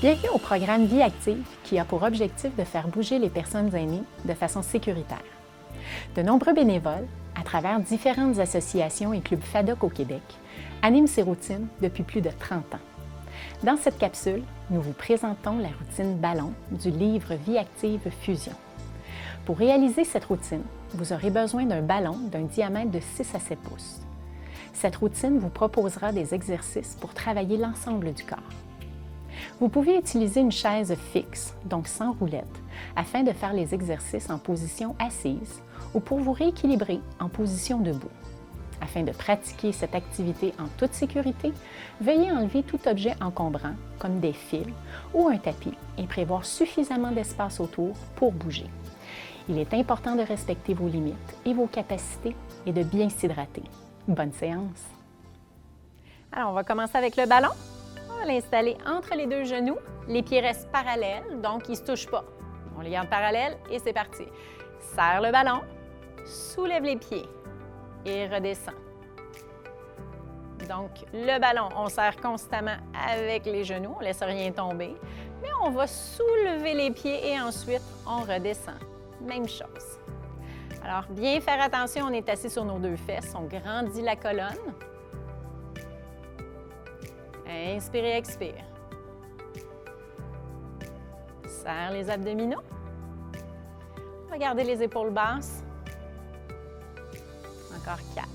Bienvenue au programme Vie active qui a pour objectif de faire bouger les personnes aînées de façon sécuritaire. De nombreux bénévoles, à travers différentes associations et clubs FADOC au Québec, animent ces routines depuis plus de 30 ans. Dans cette capsule, nous vous présentons la routine ballon du livre Vie active Fusion. Pour réaliser cette routine, vous aurez besoin d'un ballon d'un diamètre de 6 à 7 pouces. Cette routine vous proposera des exercices pour travailler l'ensemble du corps. Vous pouvez utiliser une chaise fixe, donc sans roulette, afin de faire les exercices en position assise ou pour vous rééquilibrer en position debout. Afin de pratiquer cette activité en toute sécurité, veuillez enlever tout objet encombrant, comme des fils ou un tapis, et prévoir suffisamment d'espace autour pour bouger. Il est important de respecter vos limites et vos capacités et de bien s'hydrater. Bonne séance! Alors, on va commencer avec le ballon. On va l'installer entre les deux genoux. Les pieds restent parallèles, donc ils ne se touchent pas. On les garde parallèles et c'est parti. Serre le ballon, soulève les pieds et redescend. Donc, le ballon, on serre constamment avec les genoux, on ne laisse rien tomber, mais on va soulever les pieds et ensuite, on redescend. Même chose. Alors, bien faire attention, on est assis sur nos deux fesses, on grandit la colonne. Inspire et expire. Serre les abdominaux. On va garder les épaules basses. Encore 4.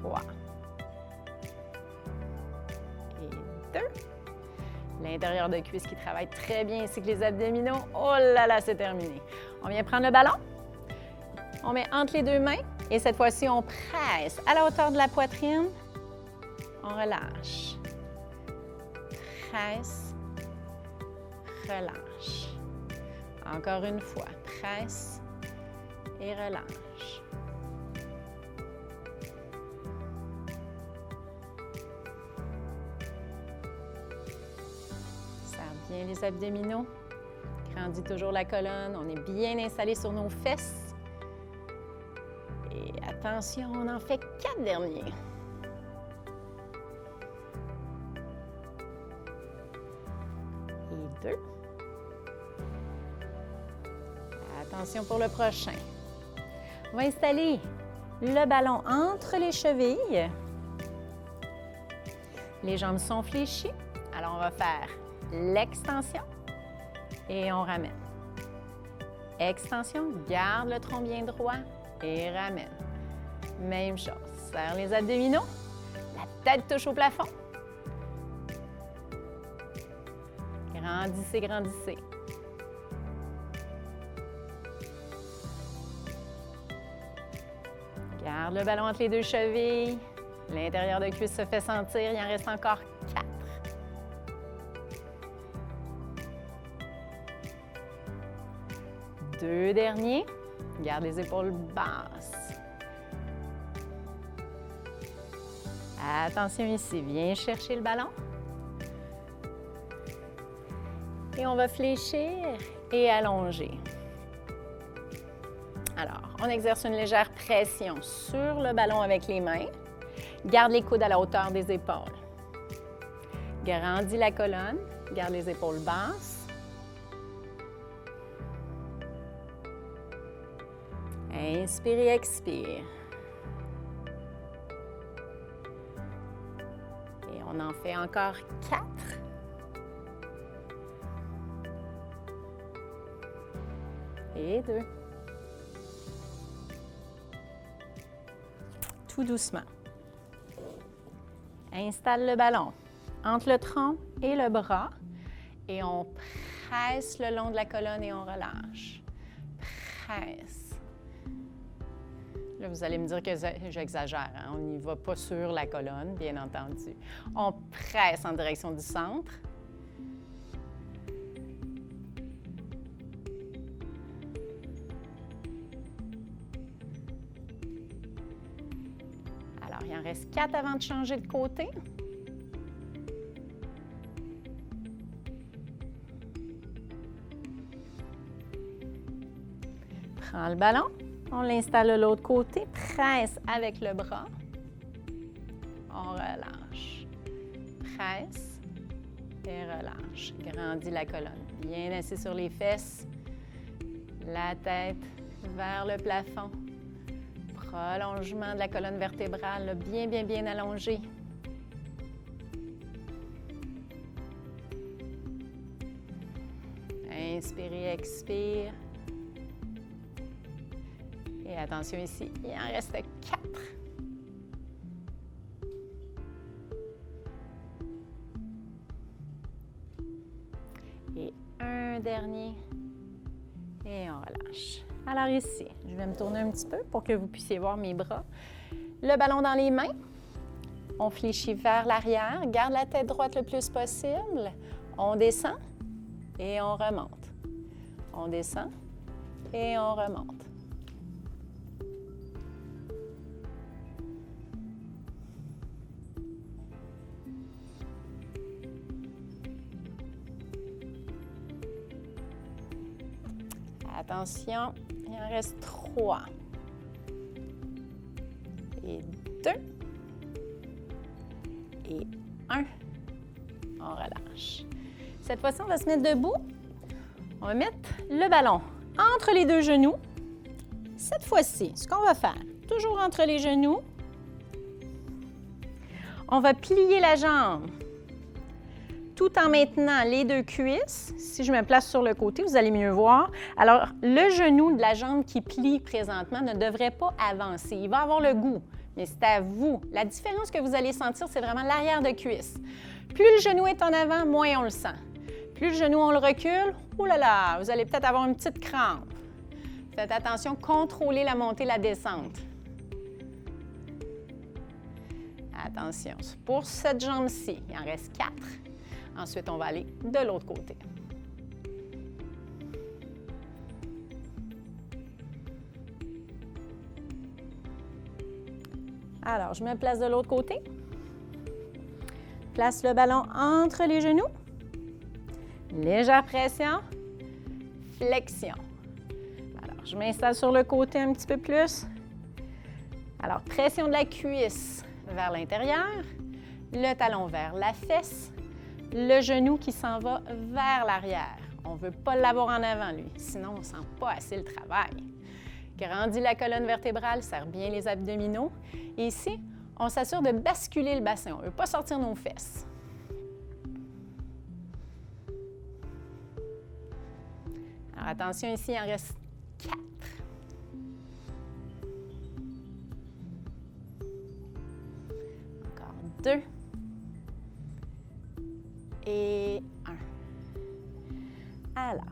3. Et 2. L'intérieur de cuisse qui travaille très bien, ainsi que les abdominaux. Oh là là, c'est terminé. On vient prendre le ballon. On met entre les deux mains et cette fois-ci, on presse à la hauteur de la poitrine. On relâche. Presse. Relâche. Encore une fois, presse et relâche. Serre bien les abdominaux. Grandit toujours la colonne. On est bien installé sur nos fesses. Et attention, on en fait 4 derniers. Et 2. Attention pour le prochain. On va installer le ballon entre les chevilles. Les jambes sont fléchies. Alors, on va faire l'extension et on ramène. Extension, garde le tronc bien droit et ramène. Même chose. Serre les abdominaux. La tête touche au plafond. Grandissez, grandissez. Garde le ballon entre les deux chevilles. L'intérieur de cuisse se fait sentir. Il en reste encore 4. Deux derniers. Garde les épaules basses. Attention ici, viens chercher le ballon. Et on va fléchir et allonger. Alors, on exerce une légère pression sur le ballon avec les mains. Garde les coudes à la hauteur des épaules. Grandis la colonne. Garde les épaules basses. Inspire et expire. Et on en fait encore 4. Et 2. Tout doucement. Installe le ballon entre le tronc et le bras et on presse le long de la colonne et on relâche. Presse. Là, vous allez me dire que j'exagère. Hein? On n'y va pas sur la colonne, bien entendu. On presse en direction du centre. Alors, il en reste 4 avant de changer de côté. Prends le ballon. On l'installe de l'autre côté, presse avec le bras. on relâche. Presse et relâche. Grandis la colonne. Bien assis sur les fesses. La tête vers le plafond. Prolongement de la colonne vertébrale, là, bien, bien, bien allongée. Inspirez, expire. Et attention ici, il en reste 4. Et un dernier. Et on relâche. Alors ici, je vais me tourner un petit peu pour que vous puissiez voir mes bras. Le ballon dans les mains. On fléchit vers l'arrière. Garde la tête droite le plus possible. On descend et on remonte. On descend et on remonte. Attention, il en reste 3. Et 2. Et 1. On relâche. Cette fois-ci, on va se mettre debout. On va mettre le ballon entre les 2 genoux. Cette fois-ci, ce qu'on va faire, toujours entre les genoux, on va plier la jambe tout en maintenant les 2 cuisses. Si je me place sur le côté, vous allez mieux voir. Alors, le genou de la jambe qui plie présentement ne devrait pas avancer. Il va avoir le goût, mais c'est à vous. La différence que vous allez sentir, c'est vraiment l'arrière de cuisse. Plus le genou est en avant, moins on le sent. Plus le genou, on le recule, oh là là, vous allez peut-être avoir une petite crampe. Faites attention, contrôlez la montée, la descente. Attention, pour cette jambe-ci, il en reste 4. Ensuite, on va aller de l'autre côté. Alors, je me place de l'autre côté. Place le ballon entre les genoux. Légère pression. Flexion. Alors, je m'installe sur le côté un petit peu plus. Alors, pression de la cuisse vers l'intérieur. Le talon vers la fesse. Le genou qui s'en va vers l'arrière. On ne veut pas l'avoir en avant, lui, sinon on ne sent pas assez le travail. Grandis la colonne vertébrale, serre bien les abdominaux. Et ici, on s'assure de basculer le bassin. On ne veut pas sortir nos fesses. Alors attention, ici, il en reste 4. Encore 2. Et 1. Alors,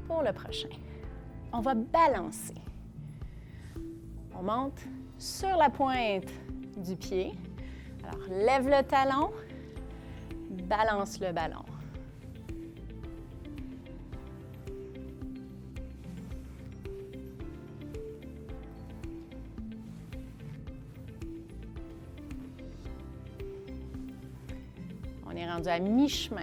pour le prochain, on va balancer. On monte sur la pointe du pied. Alors, lève le talon, balance le ballon. On est rendu à mi-chemin.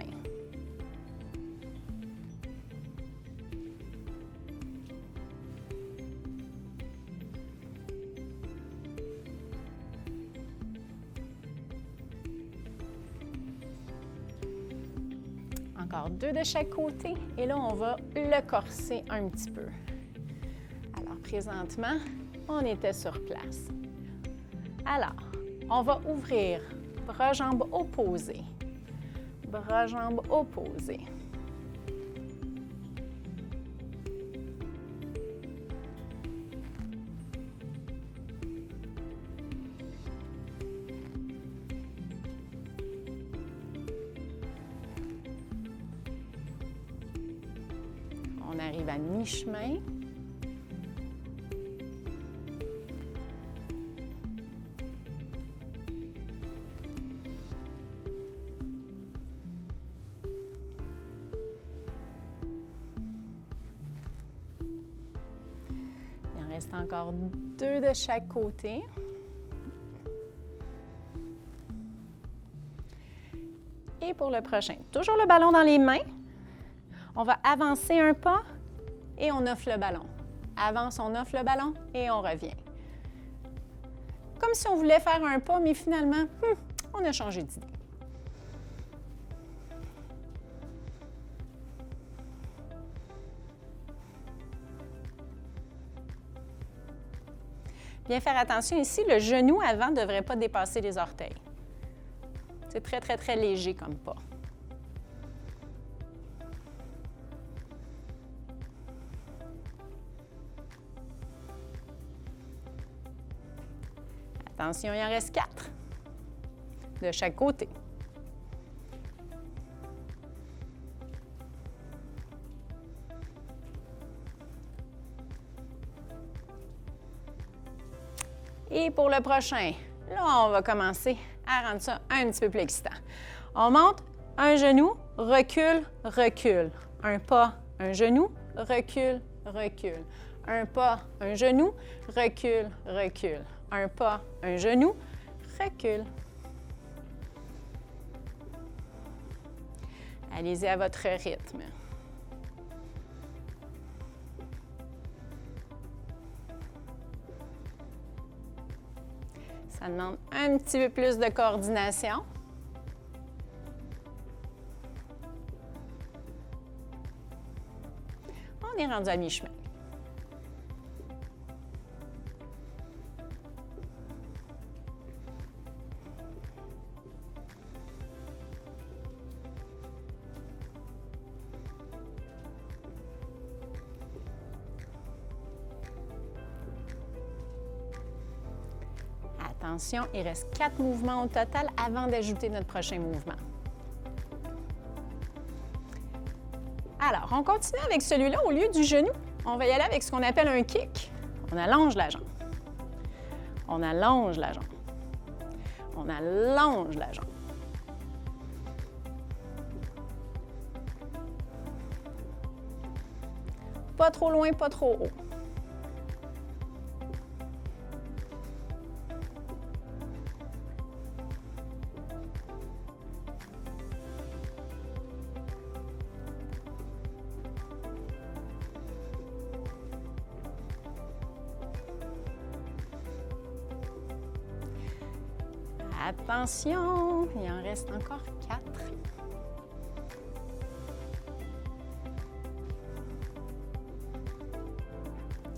Encore 2 de chaque côté. Et là, on va le corser un petit peu. Alors, présentement, on était sur place. Alors, on va ouvrir bras, jambes opposés. Bras, jambes opposés. On arrive à mi-chemin. Il en reste encore 2 de chaque côté. Et pour le prochain, toujours le ballon dans les mains. On va avancer un pas et on offre le ballon. Avance, on offre le ballon et on revient. comme si on voulait faire un pas, mais finalement, on a changé d'idée. Bien faire attention ici, le genou avant ne devrait pas dépasser les orteils. C'est très, très, très léger comme pas. Attention, il en reste 4 de chaque côté. Et pour le prochain, là, on va commencer à rendre ça un petit peu plus excitant. On monte, un genou, recule, recule. Un pas, un genou, recule, recule. Un pas, un genou, recule, recule. Un pas, un genou, recule. Allez-y à votre rythme. Ça demande un petit peu plus de coordination. On est rendu à mi-chemin. Attention, il reste 4 mouvements au total avant d'ajouter notre prochain mouvement. Alors, on continue avec celui-là. Au lieu du genou, on va y aller avec ce qu'on appelle un kick. On allonge la jambe. On allonge la jambe. On allonge la jambe. Pas trop loin, pas trop haut. Attention, il en reste encore 4.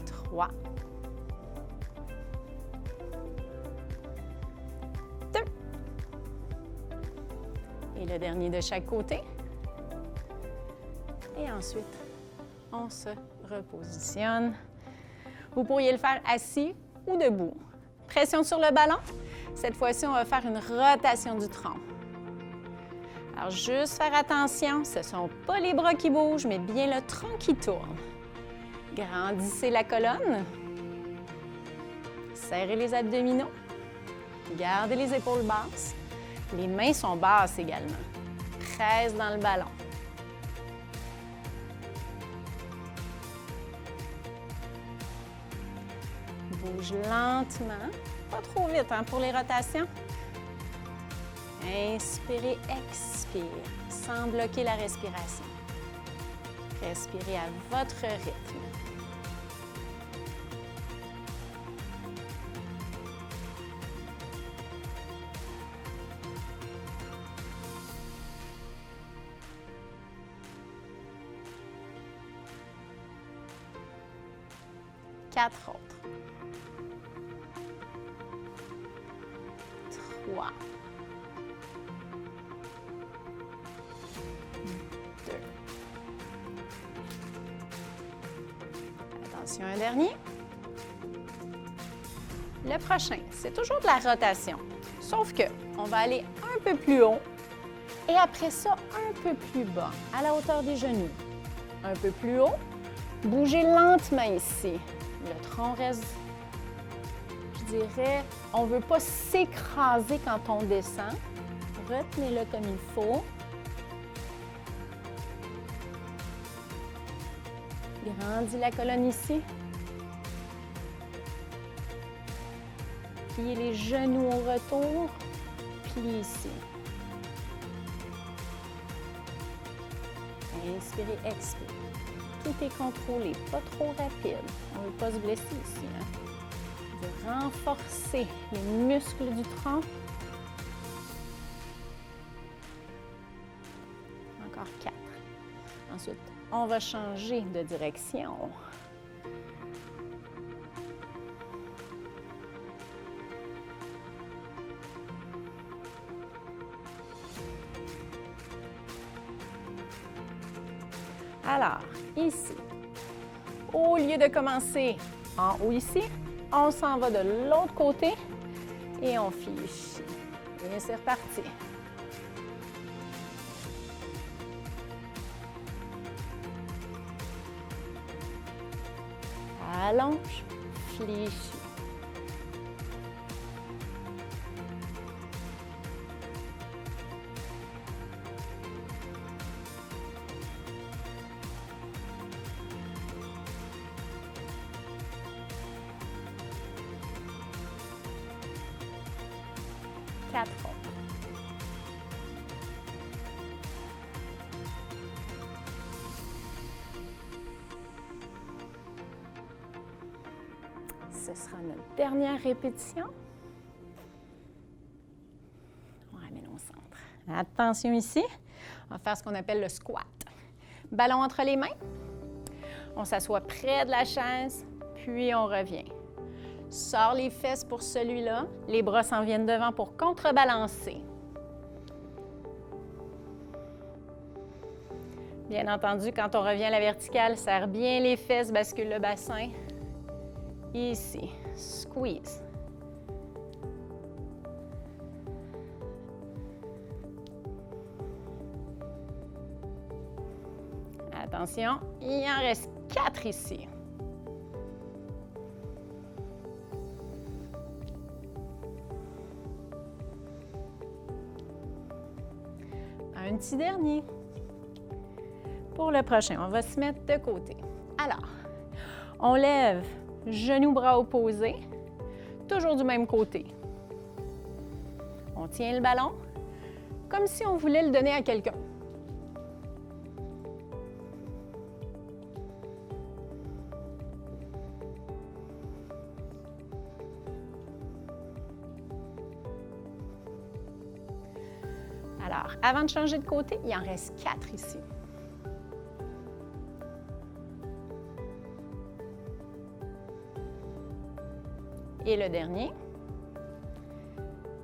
Trois. 2. Et le dernier de chaque côté. Et ensuite, on se repositionne. Vous pourriez le faire assis ou debout. Pression sur le ballon. Cette fois-ci, on va faire une rotation du tronc. Alors, juste faire attention, ce ne sont pas les bras qui bougent, mais bien le tronc qui tourne. Grandissez la colonne. Serrez les abdominaux. Gardez les épaules basses. Les mains sont basses également. Presse dans le ballon. Bouge lentement. Pas trop vite pour les rotations. Inspirez, expire, sans bloquer la respiration. Respirez à votre rythme. Quatre autres. 3, 2. Attention, un dernier. Le prochain, c'est toujours de la rotation, sauf que on va aller un peu plus haut et après ça, un peu plus bas, à la hauteur des genoux. Un peu plus haut, bougez lentement ici. Le tronc reste, je dirais, on ne veut pas s'écraser quand on descend. Retenez-le comme il faut. Grandis la colonne ici. Pliez les genoux au retour. Pliez ici. Inspirez, expirez. Tout est contrôlé, pas trop rapide. On ne veut pas se blesser ici. de renforcer les muscles du tronc. Encore 4. Ensuite, on va changer de direction. Alors, ici, au lieu de commencer en haut ici, on s'en va de l'autre côté et on fléchit. Et c'est reparti. Allonge, fléchis. Quatre fois. Ce sera notre dernière répétition. On ramène au centre. Attention ici, on va faire ce qu'on appelle le squat. Ballon entre les mains. On s'assoit près de la chaise, puis on revient. Sors les fesses pour celui-là. Les bras s'en viennent devant pour contrebalancer. Bien entendu, quand on revient à la verticale, serre bien les fesses, bascule le bassin. Ici, squeeze. Attention, il en reste 4 ici. Un petit dernier. Pour le prochain, on va se mettre de côté. Alors, on lève genoux, bras opposés, toujours du même côté. On tient le ballon comme si on voulait le donner à quelqu'un. Alors, avant de changer de côté, il en reste 4 ici. Et le dernier.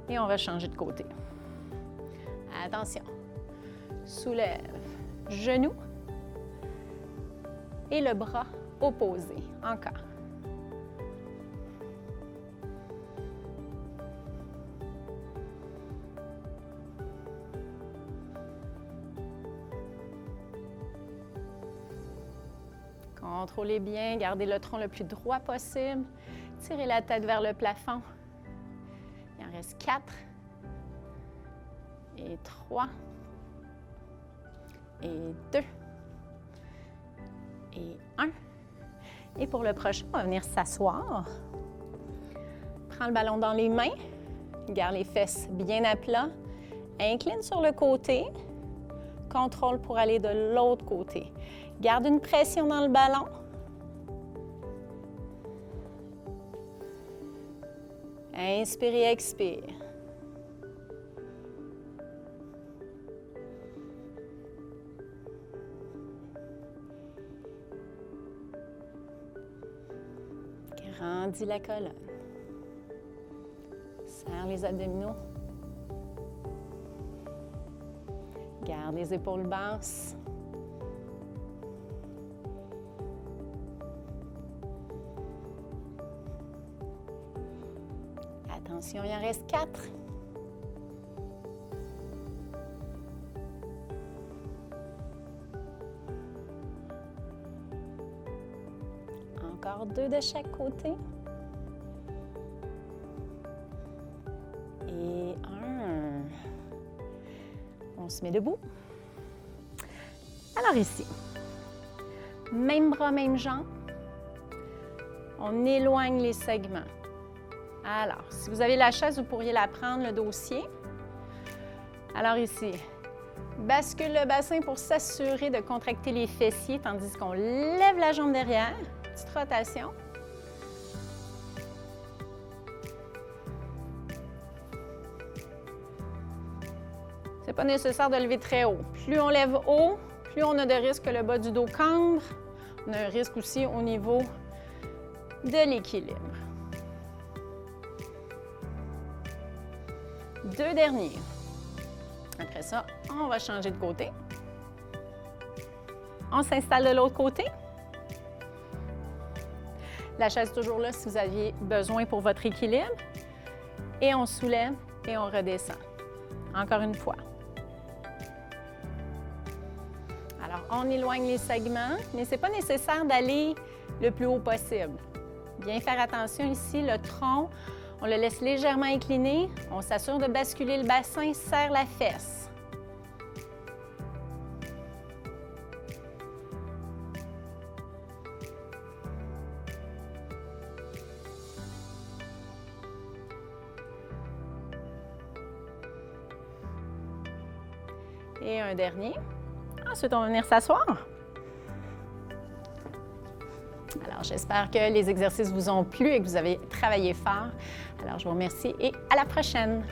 Et on va changer de côté. Attention. Soulève genou et le bras opposé. Encore. Contrôlez bien, gardez le tronc le plus droit possible. Tirez la tête vers le plafond. Il en reste 4. Et 3. Et 2. Et 1. Et pour le prochain, on va venir s'asseoir. Prends le ballon dans les mains. Garde les fesses bien à plat. Incline sur le côté. Contrôle pour aller de l'autre côté. Garde une pression dans le ballon. Inspire et expire. Grandis la colonne. Serre les abdominaux. Garde les épaules basses. Attention, il en reste 4. Encore 2 de chaque côté. Et 1. On se met debout. Alors ici, même bras, même jambes. On éloigne les segments. Alors, si vous avez la chaise, vous pourriez la prendre, le dossier. Alors ici, bascule le bassin pour s'assurer de contracter les fessiers, tandis qu'on lève la jambe derrière. Petite rotation. pas nécessaire de lever très haut. Plus on lève haut, plus on a de risque que le bas du dos cambre. On a un risque aussi au niveau de l'équilibre. 2 derniers. Après ça, on va changer de côté. On s'installe de l'autre côté. La chaise est toujours là si vous aviez besoin pour votre équilibre. Et on soulève et on redescend. Encore une fois. Alors, on éloigne les segments, mais ce n'est pas nécessaire d'aller le plus haut possible. Bien faire attention ici, le tronc, on le laisse légèrement incliné. On s'assure de basculer le bassin, serre la fesse. Et un dernier. Ensuite, on va venir s'asseoir. Alors, j'espère que les exercices vous ont plu et que vous avez travaillé fort. Alors, je vous remercie et à la prochaine!